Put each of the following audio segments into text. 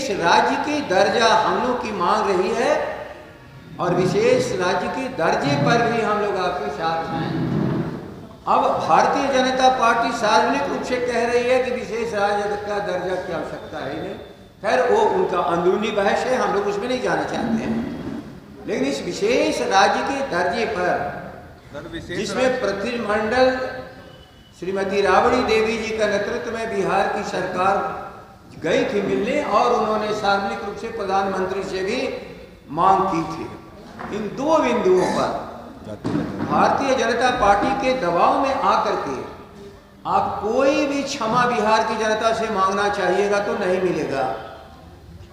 विशेष राज्य के दर्जा हम लोग की मांग रही है और विशेष राज्य के दर्जे पर भी हम लोग आपके साथ हैं। अब भारतीय जनता पार्टी सार्वजनिक रूप से कह रही है कि विशेष राज्य का दर्जा की आवश्यकता है नहीं। खैर वो उनका अंदरूनी बहस है, हम लोग उसमें नहीं जाना चाहते हैं। लेकिन इस विशेष राज्य के दर्जे पर जिसमें प्रतिनिधिमंडल श्रीमती राबड़ी देवी जी का नेतृत्व में बिहार की सरकार गई थी मिलने और उन्होंने सार्वजनिक रूप से प्रधानमंत्री से भी मांग की थी। इन दो बिंदुओं पर भारतीय जनता पार्टी के दबाव में आकर के आप कोई भी क्षमा बिहार की जनता से मांगना चाहिएगा तो नहीं मिलेगा।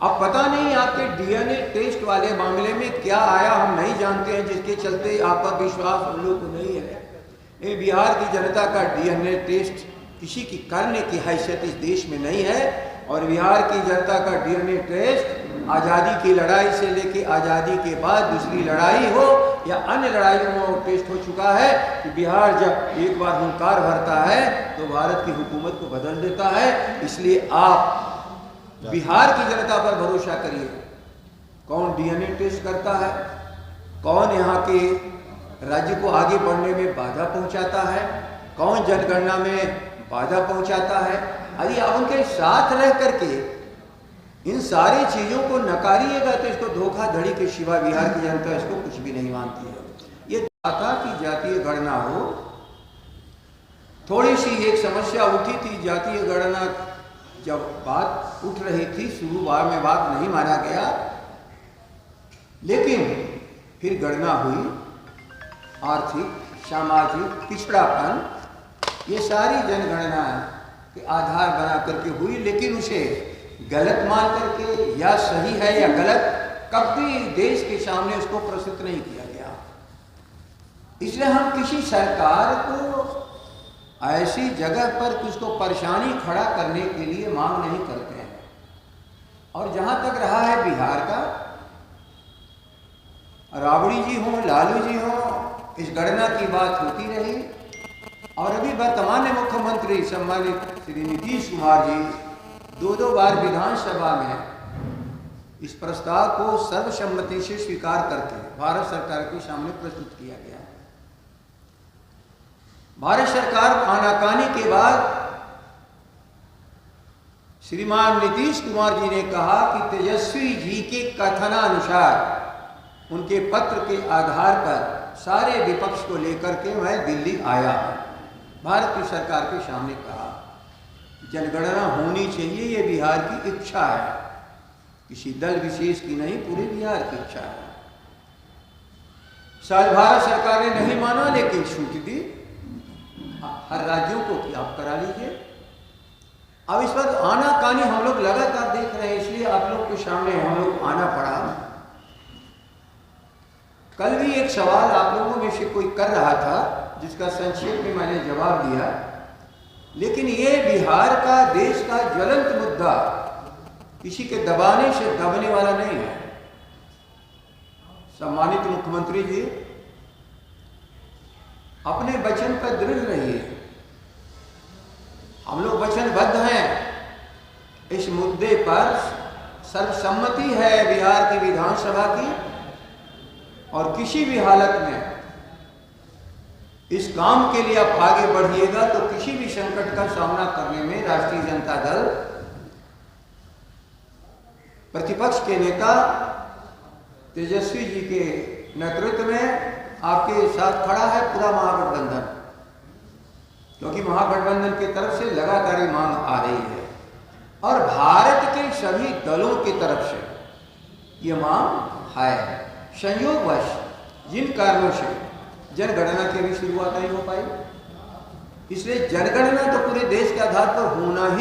अब पता नहीं आपके डीएनए टेस्ट वाले मामले में क्या आया, हम नहीं जानते हैं, जिसके चलते आपका विश्वास हम लोग को नहीं है। ये बिहार की जनता का डीएनए टेस्ट किसी की करने की हैसियत इस देश में नहीं है और बिहार की जनता का डीएनए टेस्ट आज़ादी की लड़ाई से लेकर आज़ादी के बाद दूसरी लड़ाई हो या अन्य लड़ाइयों में टेस्ट हो चुका है कि बिहार जब एक बार हुंकार भरता है तो भारत की हुकूमत को बदल देता है। इसलिए आप बिहार की जनता पर भरोसा करिए। कौन डीएनए टेस्ट करता है, कौन यहाँ के राज्य को आगे बढ़ने में बाधा पहुंचाता है, कौन जनगणना में बाधा पहुंचाता है। यदि आप उनके साथ रह करके इन सारी चीजों को नकारिएगा तो इसको धोखाधड़ी के सिवा बिहार की जनता इसको कुछ भी नहीं मानती है। ये था कि जातीय गणना हो, थोड़ी सी एक समस्या उठी थी जातीय गणना, जब बात उठ रही थी शुरुआत में बात नहीं माना गया, लेकिन फिर गणना हुई। आर्थिक सामाजिक पिछड़ापन ये सारी जनगणना के आधार बना करके हुई, लेकिन उसे गलत मान करके या सही है या गलत कभी देश के सामने उसको प्रस्तुत नहीं किया गया। इसलिए हम किसी सरकार को ऐसी जगह पर उसको परेशानी खड़ा करने के लिए मांग नहीं करते हैं। और जहां तक रहा है बिहार का, राबड़ी जी हो, लालू जी हो, इस गणना की बात होती रही और अभी वर्तमान मुख्यमंत्री सम्मानित श्री नीतीश कुमार जी दो बार विधानसभा में इस प्रस्ताव को सर्वसम्मति से स्वीकार करके भारत सरकार के सामने प्रस्तुत किया गया। भारत सरकार आनाकानी के बाद श्रीमान नीतीश कुमार जी ने कहा कि तेजस्वी जी के कथनानुसार उनके पत्र के आधार पर सारे विपक्ष को लेकर के मैं दिल्ली आया हूं। भारत की सरकार के सामने कहा जनगणना होनी चाहिए, ये बिहार की इच्छा है, किसी दल विशेष की नहीं, पूरे बिहार की इच्छा है। शायद भारत सरकार ने नहीं माना, लेकिन छूट दी हर राज्यों को कि आप करा लीजिए। अब इस पर आनाकानी हम लोग लगातार देख रहे हैं, इसलिए आप लोग के सामने हम लोग आना पड़ा। कल भी एक सवाल आप लोगों में से कोई कर रहा था जिसका संक्षेप में मैंने जवाब दिया, लेकिन ये बिहार का देश का ज्वलंत मुद्दा किसी के दबाने से दबने वाला नहीं है। सम्मानित मुख्यमंत्री जी अपने वचन पर दृढ़ रहिए। हम लोग वचनबद्ध हैं। इस मुद्दे पर सर्वसम्मति है बिहार की विधानसभा की और किसी भी हालत में इस काम के लिए आप आगे बढ़िएगा तो किसी भी संकट का सामना करने में राष्ट्रीय जनता दल प्रतिपक्ष के नेता तेजस्वी जी के नेतृत्व में आपके साथ खड़ा है पूरा महागठबंधन, क्योंकि महागठबंधन की तरफ से लगातार मांग आ रही है और भारत के सभी दलों की तरफ से ये मांग है। संयोगवश जिन कारणों से जनगणना की भी शुरुआत नहीं हो पाई, इसलिए जनगणना तो पूरे देश के आधार पर होना ही